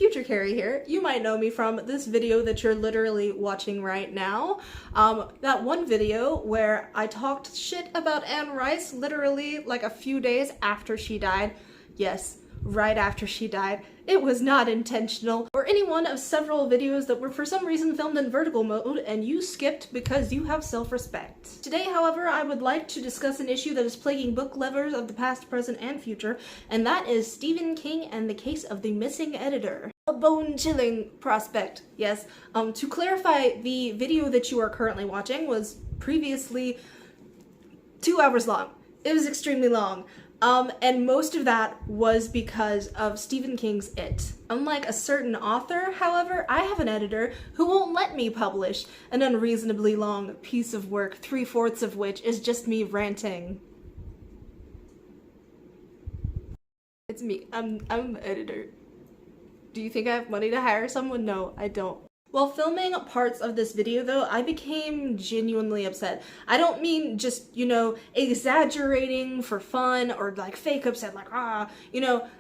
Future Carrie here. You might know me from this video that you're literally watching right now. That one video where I talked shit about Anne Rice literally like a few days after she died. Yes, right after she died. It was not intentional. Or any one of several videos that were for some reason filmed in vertical mode and you skipped because you have self-respect. Today, however, I would like to discuss an issue that is plaguing book lovers of the past, present, and future, and that is Stephen King and the case of the missing editor. A bone-chilling prospect, yes. To clarify, the video that you are currently watching was previously 2 hours long. It was extremely long. And most of that was because of Stephen King's It. Unlike a certain author, however, I have an editor who won't let me publish an unreasonably long piece of work, 3/4 of which is just me ranting. It's me. I'm an editor. Do you think I have money to hire someone? No, I don't. While filming parts of this video though, I became genuinely upset. I don't mean just, exaggerating for fun or like fake upset, like,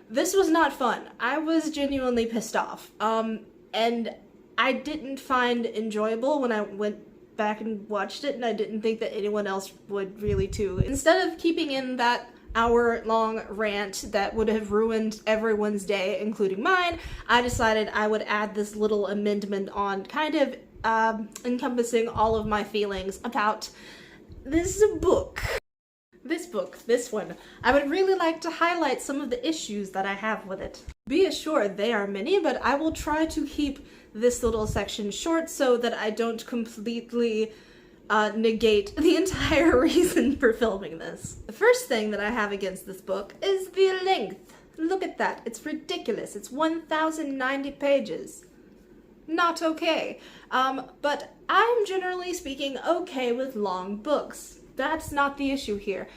this was not fun. I was genuinely pissed off. And I didn't find enjoyable when I went back and watched it, and I didn't think that anyone else would really too. Instead of keeping in that hour-long rant that would have ruined everyone's day, including mine, I decided I would add this little amendment on, kind of encompassing all of my feelings about this book. This one. I would really like to highlight some of the issues that I have with it. Be assured they are many, but I will try to keep this little section short so that I don't completely negate the entire reason for filming this. The first thing that I have against this book is the length. Look at that. It's ridiculous. It's 1,090 pages. Not okay. But I'm generally speaking okay with long books. That's not the issue here.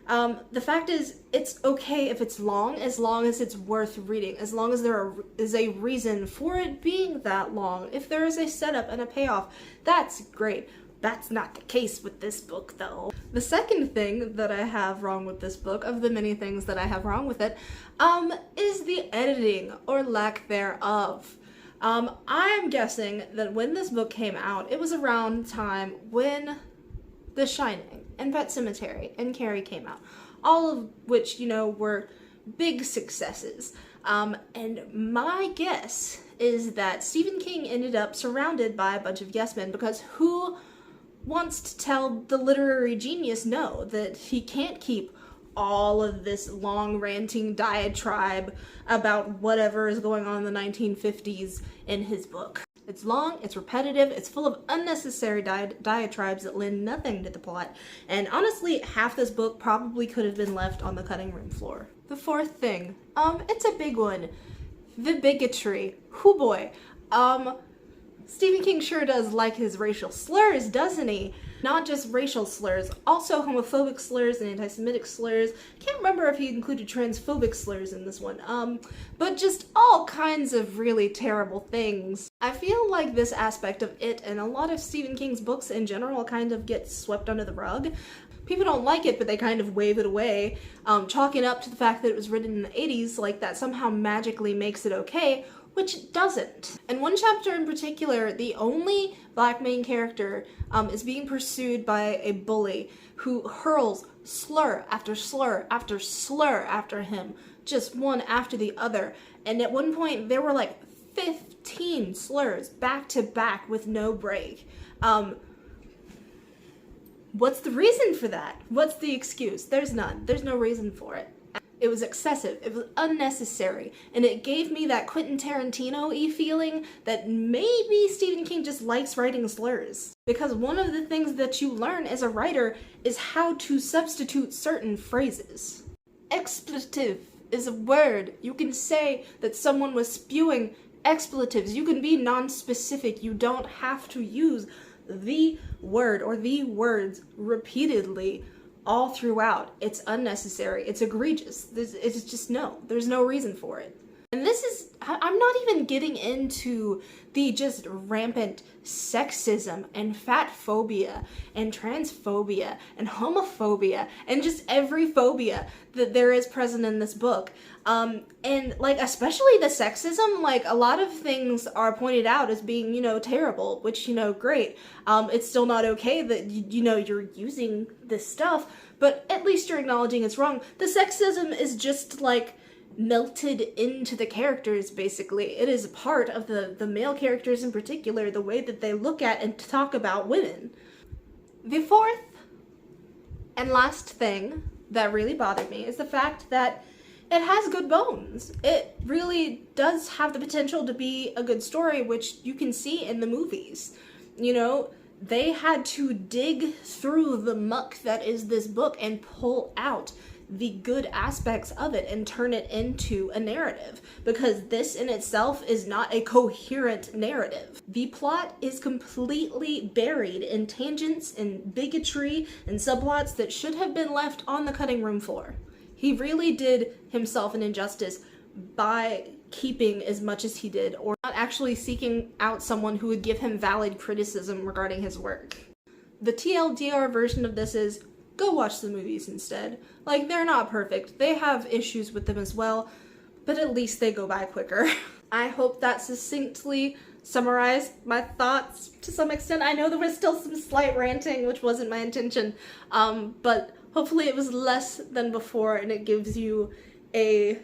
The fact is, it's okay if it's long as it's worth reading, as long as there is a reason for it being that long. If there is a setup and a payoff, that's great. That's not the case with this book, though. The second thing that I have wrong with this book, of the many things that I have wrong with it, is the editing, or lack thereof. I'm guessing that when this book came out, it was around the time when The Shining and Pet Sematary and Carrie came out, all of which, were big successes. And my guess is that Stephen King ended up surrounded by a bunch of yes men, because who wants to tell the literary genius no, that he can't keep all of this long ranting diatribe about whatever is going on in the 1950s in his book. It's long, it's repetitive, it's full of unnecessary diatribes that lend nothing to the plot, and honestly, half this book probably could have been left on the cutting room floor. The fourth thing, it's a big one. The bigotry. Hoo boy. Stephen King sure does like his racial slurs, doesn't he? Not just racial slurs, also homophobic slurs and anti-Semitic slurs. Can't remember if he included transphobic slurs in this one. But just all kinds of really terrible things. I feel like this aspect of it and a lot of Stephen King's books in general kind of gets swept under the rug. People don't like it, but they kind of wave it away, chalking up to the fact that it was written in the 80s, like that somehow magically makes it okay, which it doesn't. In one chapter in particular, the only black main character is being pursued by a bully who hurls slur after slur after slur after him, just one after the other. And at one point, there were like 15 slurs back to back with no break. What's the reason for that? What's the excuse? There's none. There's no reason for it. It was excessive, it was unnecessary, and it gave me that Quentin Tarantino-y feeling that maybe Stephen King just likes writing slurs. Because one of the things that you learn as a writer is how to substitute certain phrases. Expletive is a word. You can say that someone was spewing expletives. You can be non-specific. You don't have to use the word or the words repeatedly all throughout. It's unnecessary. It's egregious. It's just no. There's no reason for it. And this is I'm not even getting into the just rampant sexism and fat phobia and transphobia and homophobia and just every phobia that there is present in this book. And like, especially the sexism, like a lot of things are pointed out as being, you know, terrible, which, you know, great. It's still not okay that, you know, you're using this stuff, but at least you're acknowledging it's wrong. The sexism is just like melted into the characters, basically. It is part of the male characters in particular, the way that they look at and talk about women. The fourth and last thing that really bothered me is the fact that it has good bones. It really does have the potential to be a good story, which you can see in the movies. You know, they had to dig through the muck that is this book and pull out the good aspects of it and turn it into a narrative, because this in itself is not a coherent narrative. The plot is completely buried in tangents and bigotry and subplots that should have been left on the cutting room floor. He really did himself an injustice by keeping as much as he did, or not actually seeking out someone who would give him valid criticism regarding his work. The TLDR version of this is, go watch the movies instead. Like, they're not perfect. They have issues with them as well, but at least they go by quicker. I hope that succinctly summarized my thoughts to some extent. I know there was still some slight ranting, which wasn't my intention, but hopefully it was less than before and it gives you a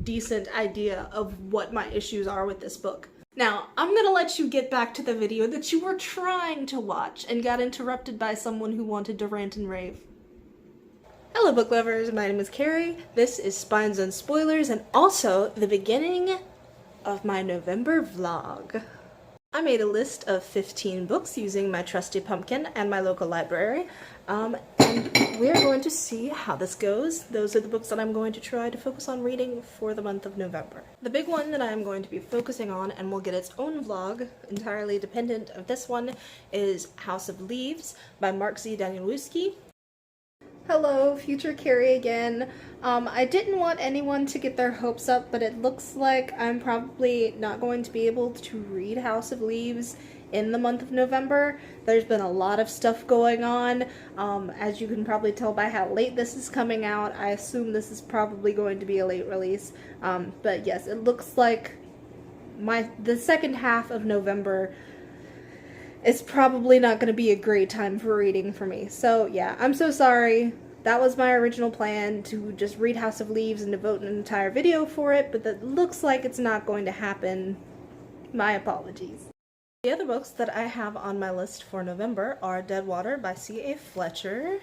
decent idea of what my issues are with this book. Now, I'm gonna let you get back to the video that you were trying to watch and got interrupted by someone who wanted to rant and rave. Hello book lovers, my name is Carrie, this is Spine Zone Spoilers, and also the beginning of my November vlog. I made a list of 15 books using my trusty pumpkin and my local library, and we're going to see how this goes. Those are the books that I'm going to try to focus on reading for the month of November. The big one that I'm going to be focusing on, and will get its own vlog entirely dependent of this one, is House of Leaves by Mark Z. Danielewski. Hello, future Carrie again. I didn't want anyone to get their hopes up, but it looks like I'm probably not going to be able to read House of Leaves in the month of November. There's been a lot of stuff going on. As you can probably tell by how late this is coming out, I assume this is probably going to be a late release. But yes, it looks like the second half of November it's probably not going to be a great time for reading for me. So yeah, I'm so sorry. That was my original plan, to just read House of Leaves and devote an entire video for it, but that looks like it's not going to happen. My apologies. The other books that I have on my list for November are Deadwater by C.A. Fletcher,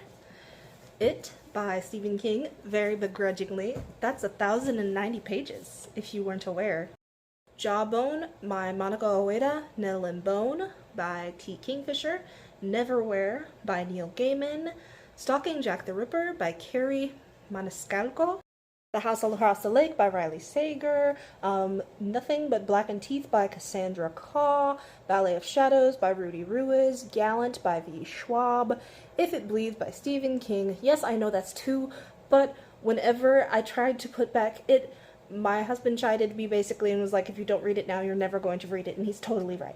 It by Stephen King, very begrudgingly. That's 1,090 pages, if you weren't aware. Jawbone by Monica Ueda, Nettle and Bone by T. Kingfisher, Neverwhere by Neil Gaiman, Stalking Jack the Ripper by Carrie Maniscalco, The House Across the Lake by Riley Sager, Nothing But Blackened Teeth by Cassandra Khaw, Ballet of Shadows by Rudy Ruiz, Gallant by V. Schwab, If It Bleeds by Stephen King. Yes, I know that's 2, but whenever I tried to put back It, my husband chided me basically and was like, if you don't read it now, you're never going to read it, and he's totally right.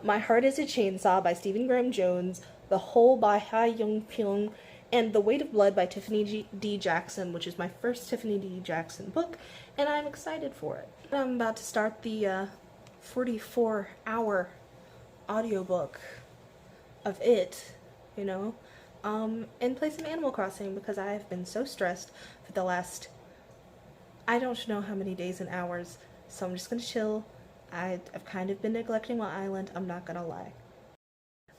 My Heart is a Chainsaw by Stephen Graham Jones, The Hole by Ha Young Pyong, and The Weight of Blood by Tiffany D. Jackson, which is my first Tiffany D. Jackson book, and I'm excited for it. I'm about to start the 44-hour audiobook of It, you know, and play some Animal Crossing, because I have been so stressed for the last I don't know how many days and hours, so I'm just gonna chill. I've kind of been neglecting my island, I'm not gonna lie.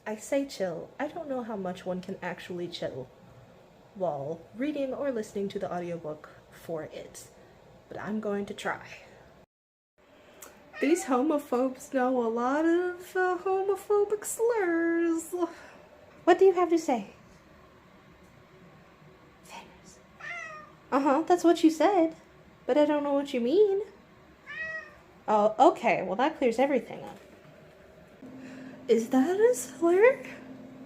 I say chill, I don't know how much one can actually chill while reading or listening to the audiobook for It, but I'm going to try. These homophobes know a lot of homophobic slurs. What do you have to say? Famous. Uh-huh, that's what you said. But I don't know what you mean. Oh, okay. Well, that clears everything up. Is that a slur?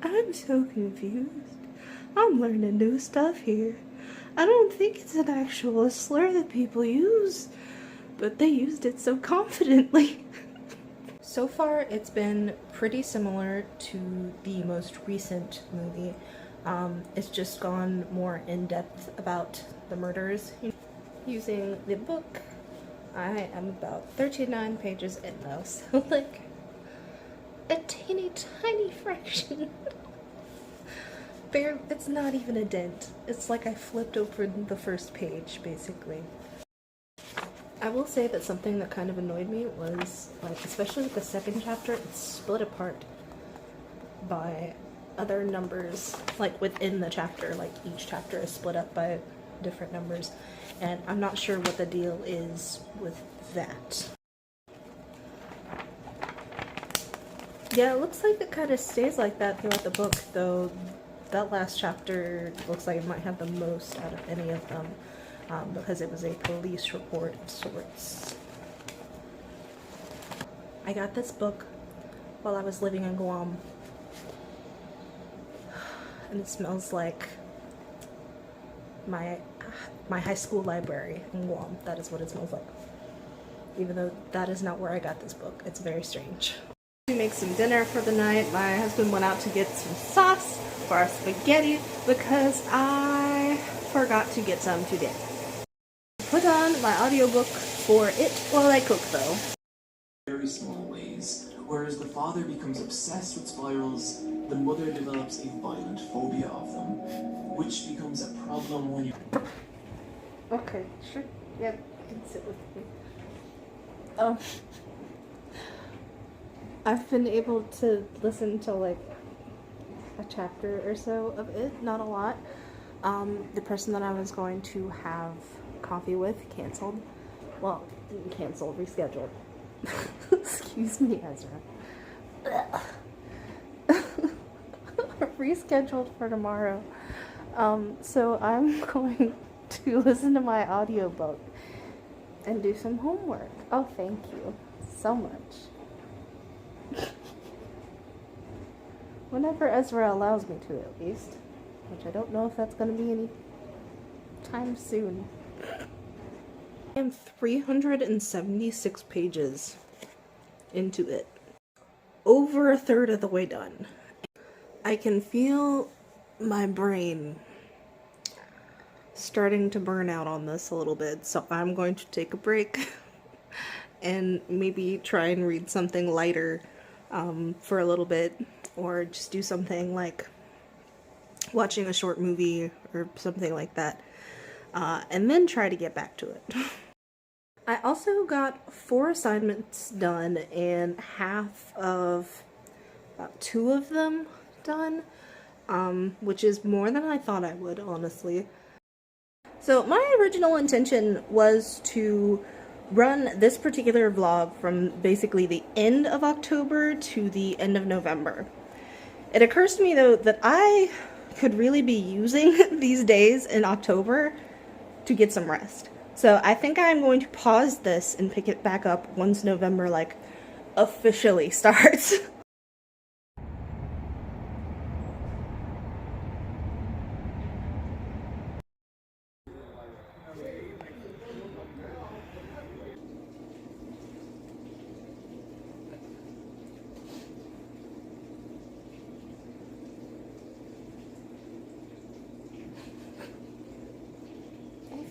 I'm so confused. I'm learning new stuff here. I don't think it's an actual slur that people use. but they used it so confidently. So far, it's been pretty similar to the most recent movie. It's just gone more in depth about the murders. Using the book, I am about 39 pages in though, so like a teeny tiny fraction. It's not even a dent. It's like I flipped open the first page, basically. I will say that something that kind of annoyed me was, like, especially with the second chapter, it's split apart by other numbers, like, within the chapter. Like, each chapter is split up by different numbers, and I'm not sure what the deal is with that. Yeah, it looks like it kind of stays like that throughout the book, though that last chapter looks like it might have the most out of any of them, because it was a police report of sorts. I got this book while I was living in Guam, and it smells like my high school library in Guam. That is what it smells like. Even though that is not where I got this book. It's very strange. To make some dinner for the night, my husband went out to get some sauce for our spaghetti because I forgot to get some today. Put on my audiobook for it while I cook though. Very small ways. Whereas the father becomes obsessed with spirals, the mother develops a violent phobia of them, which becomes a problem when you... Okay, sure. Yeah, you can sit with me. I've been able to listen to like a chapter or so of it, not a lot. The person that I was going to have coffee with canceled. Well, didn't cancel, rescheduled. Excuse me, Ezra. Rescheduled for tomorrow. So I'm going to listen to my audiobook and do some homework. Oh, thank you so much. Whenever Ezra allows me to, at least. Which I don't know if that's going to be any time soon. I am 376 pages into it. Over a third of the way done. I can feel my brain starting to burn out on this a little bit, so I'm going to take a break and maybe try and read something lighter for a little bit, or just do something like watching a short movie or something like that, and then try to get back to it. I also got 4 assignments done and half of about 2 of them done, which is more than I thought I would, honestly. So my original intention was to run this particular vlog from basically the end of October to the end of November. It occurs to me though that I could really be using these days in October to get some rest. So I think I'm going to pause this and pick it back up once November like officially starts.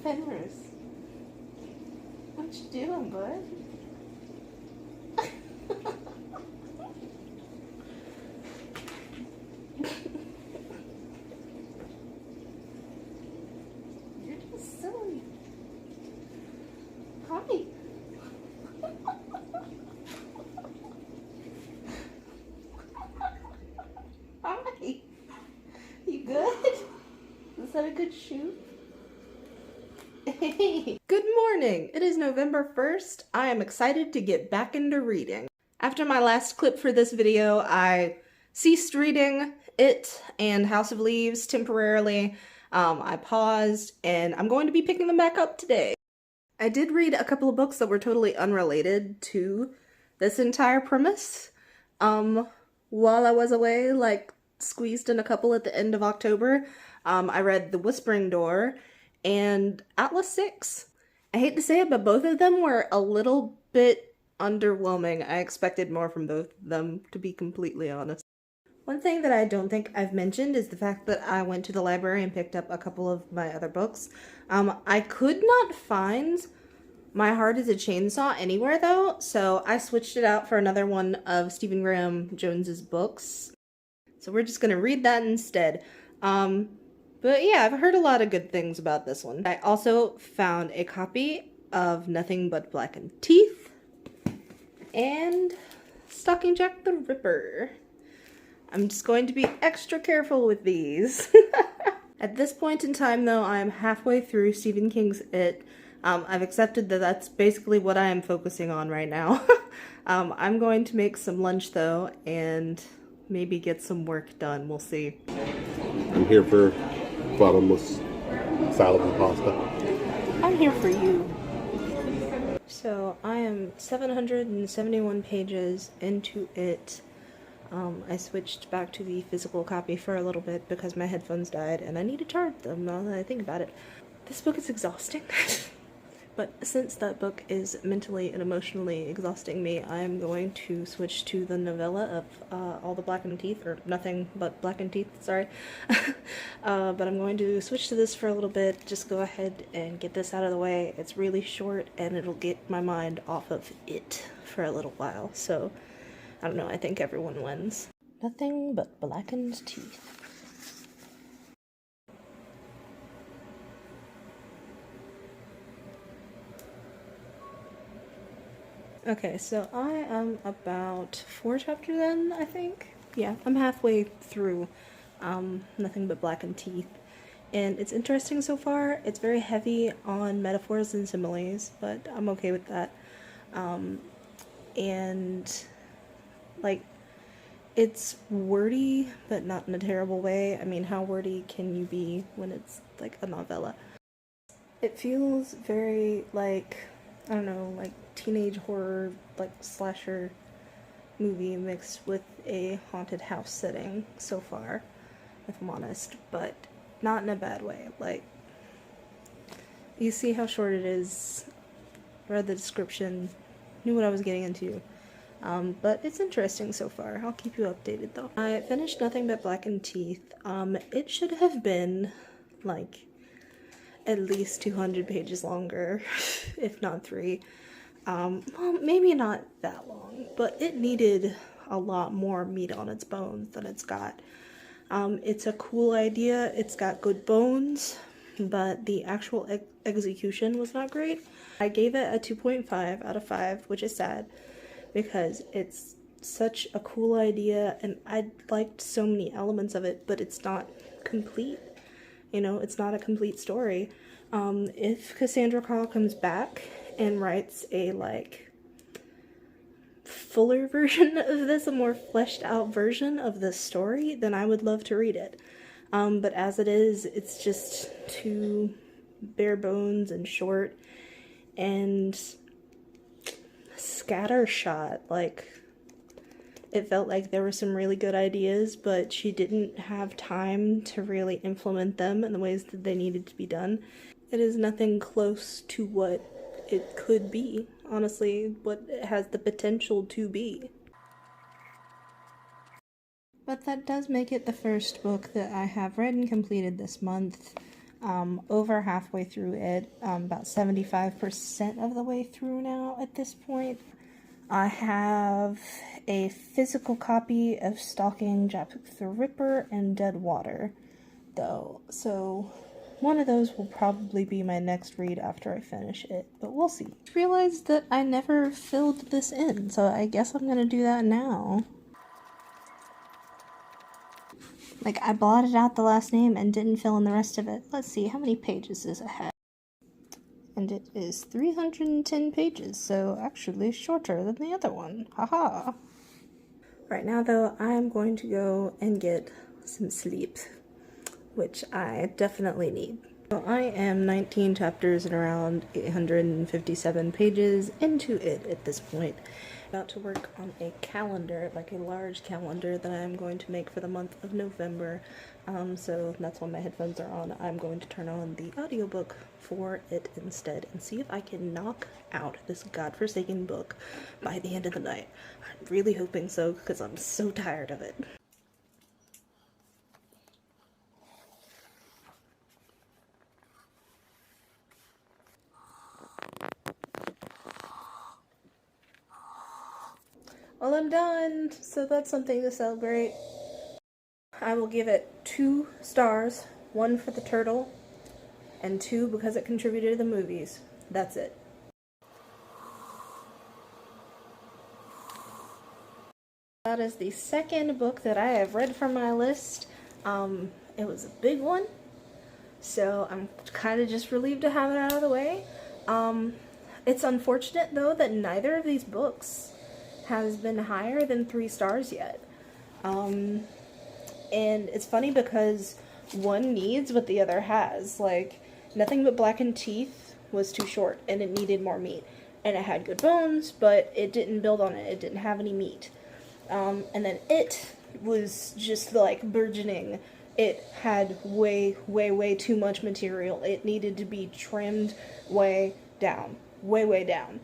Fenris, what you doing, bud? You're just silly. Hi. Hi. You good? Is that a good shoot? Good morning! It is November 1st. I am excited to get back into reading. After my last clip for this video, I ceased reading it and House of Leaves temporarily. I paused and I'm going to be picking them back up today. I did read a couple of books that were totally unrelated to this entire premise while I was away, like squeezed in a couple at the end of October. I read The Whispering Door and Atlas 6. I hate to say it, but both of them were a little bit underwhelming. I expected more from both of them, to be completely honest. One thing that I don't think I've mentioned is the fact that I went to the library and picked up a couple of my other books. I could not find My Heart is a Chainsaw anywhere though, so I switched it out for another one of Stephen Graham Jones's books. So we're just gonna read that instead. But yeah, I've heard a lot of good things about this one. I also found a copy of Nothing But Blackened Teeth and Stalking Jack the Ripper. I'm just going to be extra careful with these. At this point in time though, I'm halfway through Stephen King's It. I've accepted that that's basically what I am focusing on right now. I'm going to make some lunch though and maybe get some work done. We'll see. I'm here for bottomless salad and pasta. I'm here for you. So I am 771 pages into it. I switched back to the physical copy for a little bit because my headphones died and I need to charge them now that I think about it. This book is exhausting. But since that book is mentally and emotionally exhausting me, I am going to switch to the novella of All the Blackened Teeth, or Nothing But Blackened Teeth, sorry. But I'm going to switch to this for a little bit, just go ahead and get this out of the way. It's really short and it'll get my mind off of it for a little while, so I don't know, I think everyone wins. Nothing But Blackened Teeth. Okay, so I am about 4 chapters in, I think. Yeah, I'm halfway through Nothing But Blackened Teeth. And it's interesting so far. It's very heavy on metaphors and similes, but I'm okay with that. And, like, it's wordy, but not in a terrible way. I mean, how wordy can you be when it's, like, a novella? It feels very, like, I don't know, like, teenage horror, like, slasher movie mixed with a haunted house setting so far, if I'm honest, but not in a bad way. Like, you see how short it is, read the description, knew what I was getting into, but it's interesting so far. I'll keep you updated though. I finished Nothing But Blackened Teeth. It should have been, like, at least 200 pages longer, if not 3. Well, maybe not that long, but it needed a lot more meat on its bones than it's got. It's a cool idea, it's got good bones, but the actual execution was not great. I gave it a 2.5 out of 5, which is sad, because it's such a cool idea, and I liked so many elements of it, but it's not complete. You know, it's not a complete story. If Cassandra Clare comes back and writes a, like, fuller version of this, a more fleshed out version of this story, then I would love to read it. But as it is, it's just too bare bones and short and scattershot. Like, it felt like there were some really good ideas, but she didn't have time to really implement them in the ways that they needed to be done. It is nothing close to what it could be, honestly, what it has the potential to be. But that does make it the first book that I have read and completed this month. Over halfway through it, about 75% of the way through now at this point. I have a physical copy of Stalking Jack the Ripper and Dead Water, though, so one of those will probably be my next read after I finish it, but we'll see. I realized that I never filled this in, so I guess I'm gonna do that now. Like, I blotted out the last name and didn't fill in the rest of it. Let's see, how many pages does it have? And it is 310 pages, so actually shorter than the other one. Haha! Right now, though, I am going to go and get some sleep, which I definitely need. So I am 19 chapters and around 857 pages into it at this point, About to work on a calendar, like a large calendar that I'm going to make for the month of November. So that's why my headphones are on. I'm going to turn on the audiobook for it instead and see if I can knock out this godforsaken book by the end of the night. I'm really hoping so because I'm so tired of it. Well, I'm done, so that's something to celebrate. I will give it 2 stars, 1 for the turtle, and 2 because it contributed to the movies. That's it. That is the second book that I have read from my list. It was a big one, so I'm kind of just relieved to have it out of the way. It's unfortunate, though, that neither of these books has been higher than 3 stars yet. And it's funny because one needs what the other has. Like, Nothing But Blackened Teeth was too short and it needed more meat. And it had good bones, but it didn't build on it. It didn't have any meat. And then It was just like burgeoning. It had way, way, way too much material. It needed to be trimmed way down. Way, way down.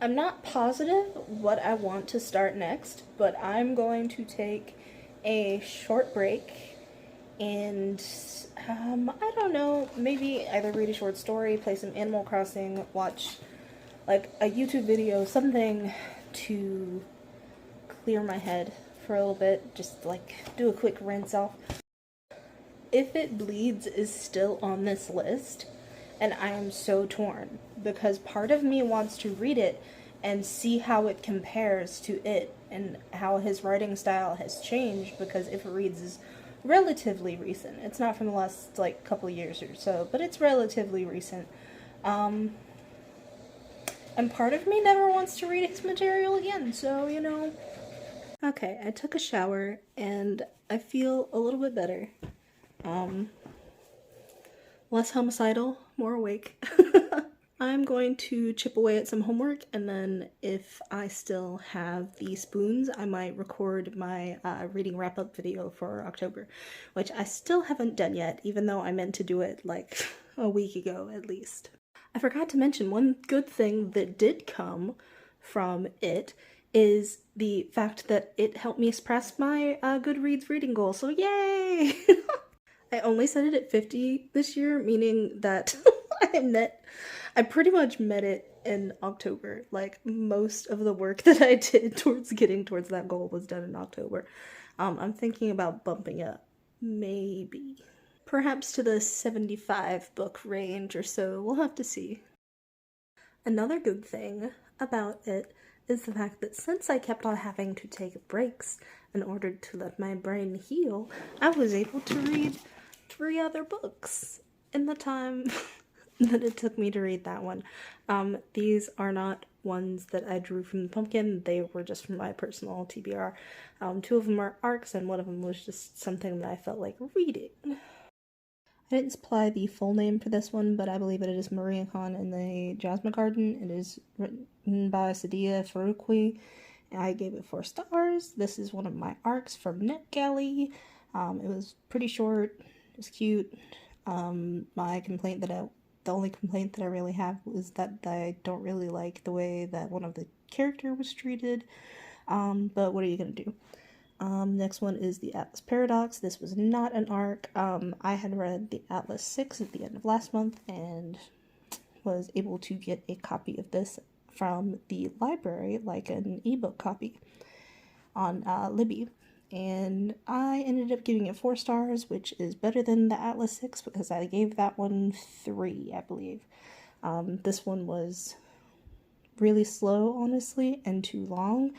I'm not positive what I want to start next, but I'm going to take a short break and, I don't know, maybe either read a short story, play some Animal Crossing, watch, like, a YouTube video, something to clear my head for a little bit, just, like, do a quick rinse off. If It Bleeds is still on this list, and I am so torn, because part of me wants to read it and see how it compares to It, and how his writing style has changed, because If It Reads is relatively recent. It's not from the last, like, couple years or so, but it's relatively recent. And part of me never wants to read his material again, so, you know. Okay, I took a shower, and I feel a little bit better. Less homicidal, more awake. I'm going to chip away at some homework, and then if I still have the spoons, I might record my reading wrap-up video for October, which I still haven't done yet, even though I meant to do it like a week ago at least. I forgot to mention one good thing that did come from It is the fact that it helped me suppress my Goodreads reading goal, so yay! I only set it at 50 this year, meaning that I pretty much met it in October. Like, most of the work that I did towards getting towards that goal was done in October. I'm thinking about bumping up, maybe. Perhaps to the 75 book range or so, we'll have to see. Another good thing about it is the fact that since I kept on having to take breaks in order to let my brain heal, I was able to read 3 other books in the time that it took me to read that one. These are not ones that I drew from the pumpkin, they were just from my personal TBR. 2 of them are arcs, and one of them was just something that I felt like reading. I didn't supply the full name for this one, but I believe it is Maria Khan in the Jasmine Garden. It is written by Sadia Faroukhi. I gave it 4 stars. This is one of my arcs from NetGalley. It was pretty short. It was cute. The only complaint that I really have is that I don't really like the way that one of the character was treated. But what are you gonna do? Next one is the Atlas Paradox. This was not an arc. I had read the Atlas 6 at the end of last month and was able to get a copy of this from the library, like an ebook copy on Libby. And I ended up giving it 4 stars, which is better than the Atlas 6 because I gave that one 3, I believe. This one was really slow, honestly, and too long,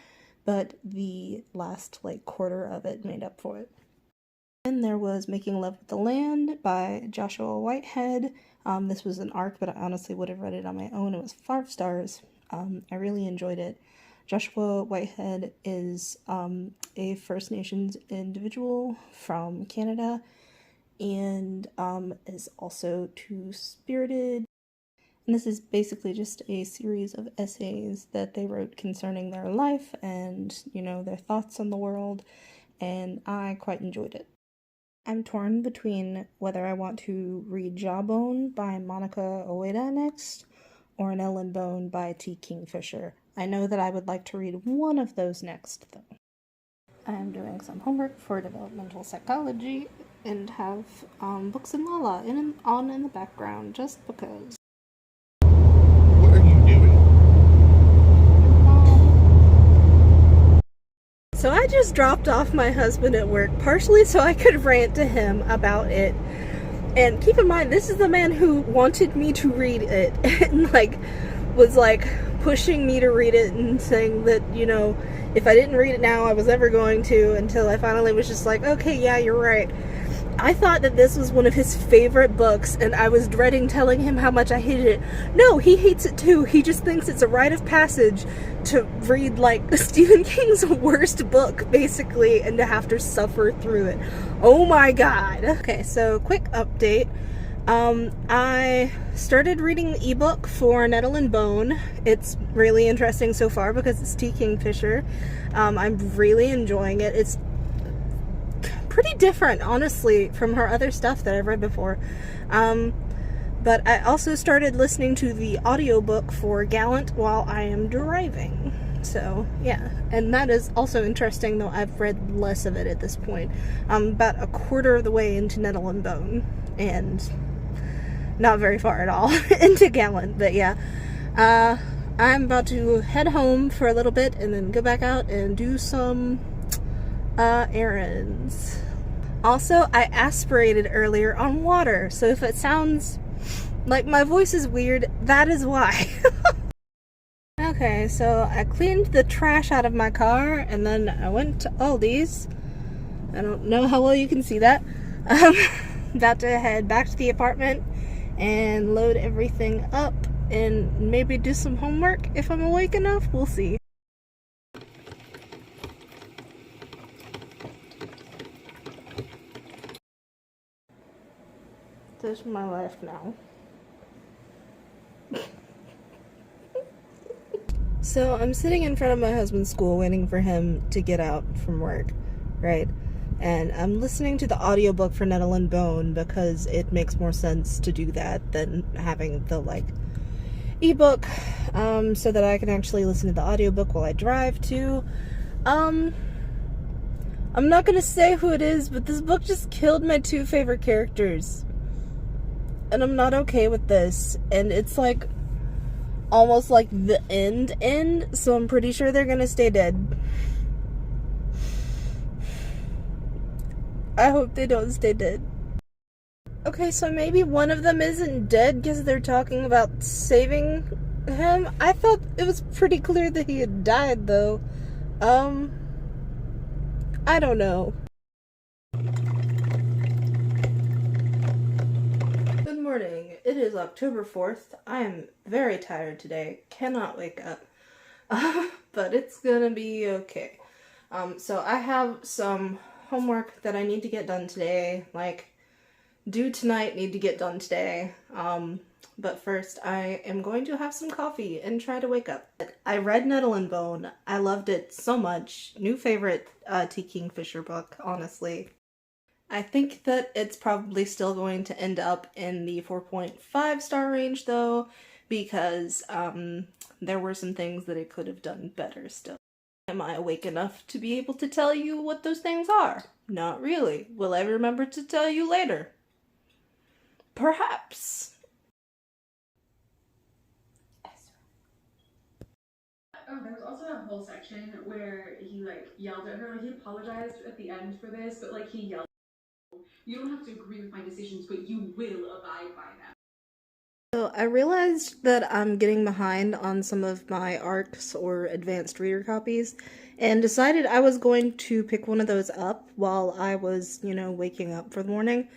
but the last, like, quarter of it made up for it. Then there was Making Love with the Land by Joshua Whitehead. This was an arc, but I honestly would have read it on my own. It was 5 stars. I really enjoyed it. Joshua Whitehead is a First Nations individual from Canada and is also two-spirited. And this is basically just a series of essays that they wrote concerning their life and, you know, their thoughts on the world, and I quite enjoyed it. I'm torn between whether I want to read Jawbone by Monica Ueda next, or An Ellen Bone by T. Kingfisher. I know that I would like to read one of those next, though. I am doing some homework for developmental psychology and have books in Lala on in the background just because. What are you doing? So I just dropped off my husband at work, partially so I could rant to him about it. And keep in mind, this is the man who wanted me to read it and was pushing me to read it and saying that, you know, if I didn't read it now, I was never going to, until I finally was just like, okay, yeah, you're right. I thought that this was one of his favorite books, and I was dreading telling him how much I hated it. No, he hates it too. He just thinks it's a rite of passage to read, Stephen King's worst book, basically, and to have to suffer through it. Oh my god. Okay, so quick update. I started reading the ebook for Nettle and Bone. It's really interesting so far because it's T. Kingfisher. I'm really enjoying it. It's pretty different, honestly, from her other stuff that I've read before. But I also started listening to the audiobook for Gallant while I am driving. So, yeah. And that is also interesting, though I've read less of it at this point. I'm about a quarter of the way into Nettle and Bone, and not very far at all into Gallant, but yeah. I'm about to head home for a little bit and then go back out and do some errands. Also, I aspirated earlier on water, so if it sounds like my voice is weird, that is why. Okay, so I cleaned the trash out of my car, and then I went to Aldi's. I don't know how well you can see that. About to head back to the apartment and load everything up and maybe do some homework if I'm awake enough. We'll see. This is my life now. So I'm sitting in front of my husband's school waiting for him to get out from work, right? And I'm listening to the audiobook for Nettle and Bone because it makes more sense to do that than having the ebook, so that I can actually listen to the audiobook while I drive too. I'm not gonna say who it is, but this book just killed my two favorite characters. And I'm not okay with this. And it's almost the end, so I'm pretty sure they're gonna stay dead. I hope they don't stay dead. Okay, so maybe one of them isn't dead because they're talking about saving him. I thought it was pretty clear that he had died, though. I don't know. Good morning. It is October 4th. I am very tired today. Cannot wake up. But it's gonna be okay. So I have some homework that I need to get done today. Due tonight, need to get done today. But first, I am going to have some coffee and try to wake up. I read Nettle and Bone. I loved it so much. New favorite T. Kingfisher book, honestly. I think that it's probably still going to end up in the 4.5 star range, though, because there were some things that it could have done better still. Am I awake enough to be able to tell you what those things are? Not really. Will I remember to tell you later? Perhaps. Oh, there was also a whole section where he yelled at her. He apologized at the end for this, but he yelled, "You don't have to agree with my decisions, but you will abide by them." So I realized that I'm getting behind on some of my ARCs or advanced reader copies, and decided I was going to pick one of those up while I was, waking up for the morning.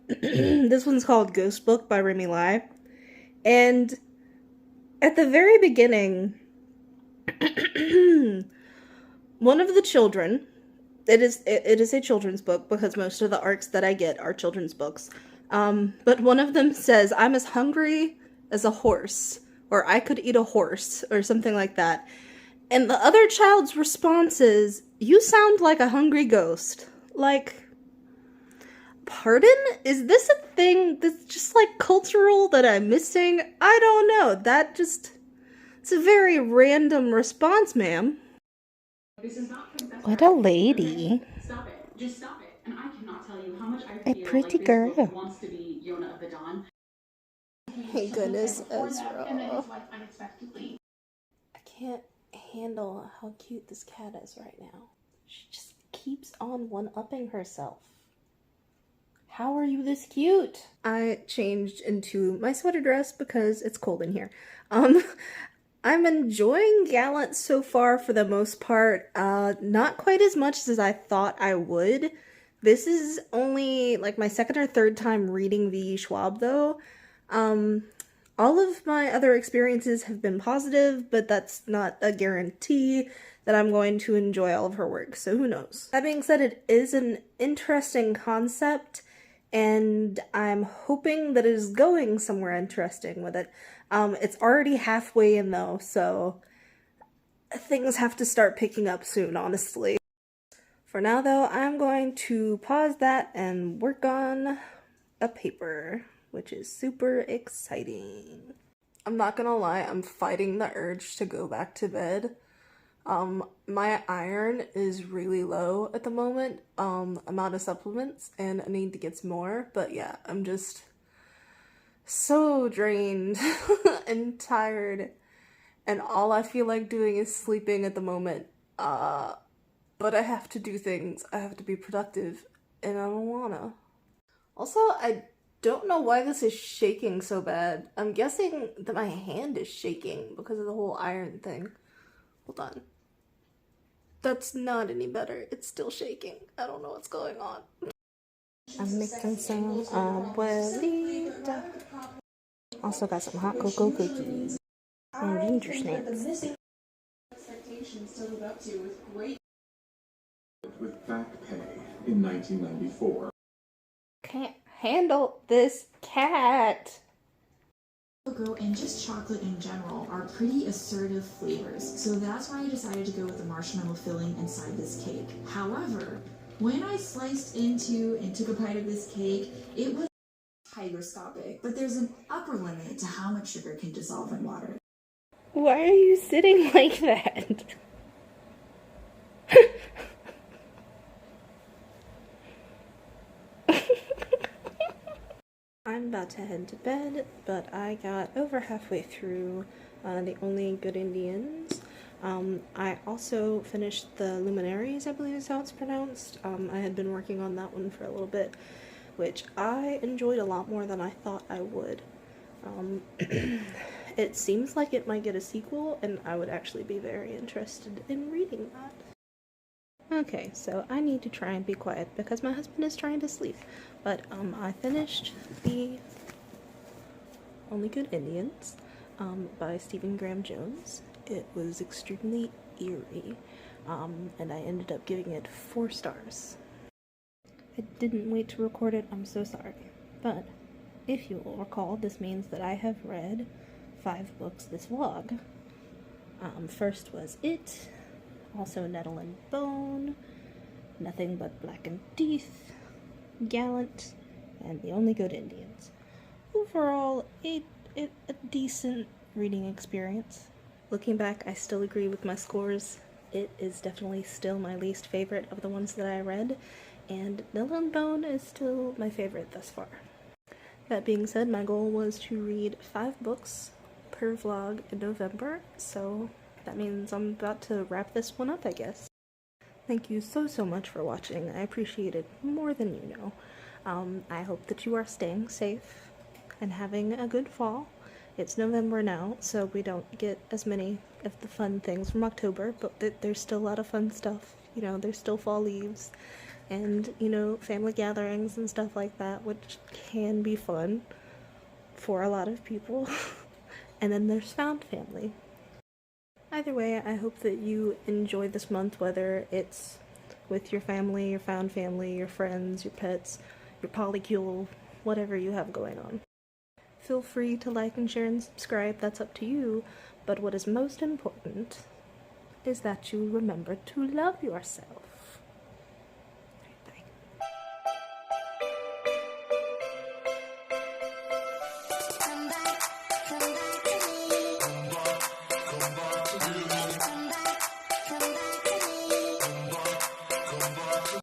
This one's called Ghost Book by Remy Lai. And at the very beginning, one of the children, it is a children's book because most of the ARCs that I get are children's books. But one of them says, "I'm as hungry as a horse, or I could eat a horse, or something like that. And the other child's response is, you sound like a hungry ghost. Like, pardon? Is this a thing that's just like cultural that I'm missing? I don't know. It's a very random response, ma'am. This is not princess. What a lady. Stop it. Just stop it. And I cannot tell you how much I A feel pretty like girl. this book wants to be Yona of the Dawn. Thank goodness, Ezra. And then his wife unexpectedly. I can't handle how cute this cat is right now. She just keeps on one-upping herself. How are you this cute? I changed into my sweater dress because it's cold in here. I'm enjoying Gallant so far for the most part. Not quite as much as I thought I would. This is only like my second or third time reading V.E. Schwab though. All of my other experiences have been positive, but that's not a guarantee that I'm going to enjoy all of her work, so who knows. That being said, it is an interesting concept, and I'm hoping that it is going somewhere interesting with it. It's already halfway in though, so things have to start picking up soon, honestly. For now though, I'm going to pause that and work on a paper, which is super exciting. I'm not gonna lie, I'm fighting the urge to go back to bed. My iron is really low at the moment. I'm out of supplements and I need to get some more, but yeah, I'm just so drained and tired, and all I feel like doing is sleeping at the moment. But I have to do things. I have to be productive, and I don't wanna. Also, I don't know why this is shaking so bad. I'm guessing that my hand is shaking because of the whole iron thing. Hold on. That's not any better. It's still shaking. I don't know what's going on. I'm making some abuelita. Also got some hot cocoa cookies and ginger snaps. Expectations to live up to with great. With back pay in 1994. Can't handle this cat. Cocoa and just chocolate in general are pretty assertive flavors, so that's why I decided to go with the marshmallow filling inside this cake. However, when I sliced into and took a bite of this cake, it was hygroscopic, but there's an upper limit to how much sugar can dissolve in water. Why are you sitting like that? I'm about to head to bed, but I got over halfway through The Only Good Indians. I also finished The Luminaries, I believe is how it's pronounced. I had been working on that one for a little bit, which I enjoyed a lot more than I thought I would. It seems like it might get a sequel, and I would actually be very interested in reading that. Okay, so I need to try and be quiet because my husband is trying to sleep. But I finished The Only Good Indians by Stephen Graham Jones. It was extremely eerie, and I ended up giving it 4 stars. I didn't wait to record it, I'm so sorry. But if you will recall, this means that I have read 5 books this vlog. First was It, also Nettle and Bone, Nothing But Blackened Teeth, Gallant, and The Only Good Indians. Overall, a decent reading experience. Looking back, I still agree with my scores. It is definitely still my least favorite of the ones that I read, and Nettle and Bone is still my favorite thus far. That being said, my goal was to read 5 books per vlog in November, so that means I'm about to wrap this one up, I guess. Thank you so much for watching. I appreciate it more than you know. I hope that you are staying safe and having a good fall. It's November now, so we don't get as many of the fun things from October, but there's still a lot of fun stuff. You know, there's still fall leaves and, you know, family gatherings and stuff like that, which can be fun for a lot of people. And then there's found family. Either way, I hope that you enjoy this month, whether it's with your family, your found family, your friends, your pets, your polycule, whatever you have going on. feel free to like and share and subscribe, that's up to you. But what is most important is that you remember to love yourself.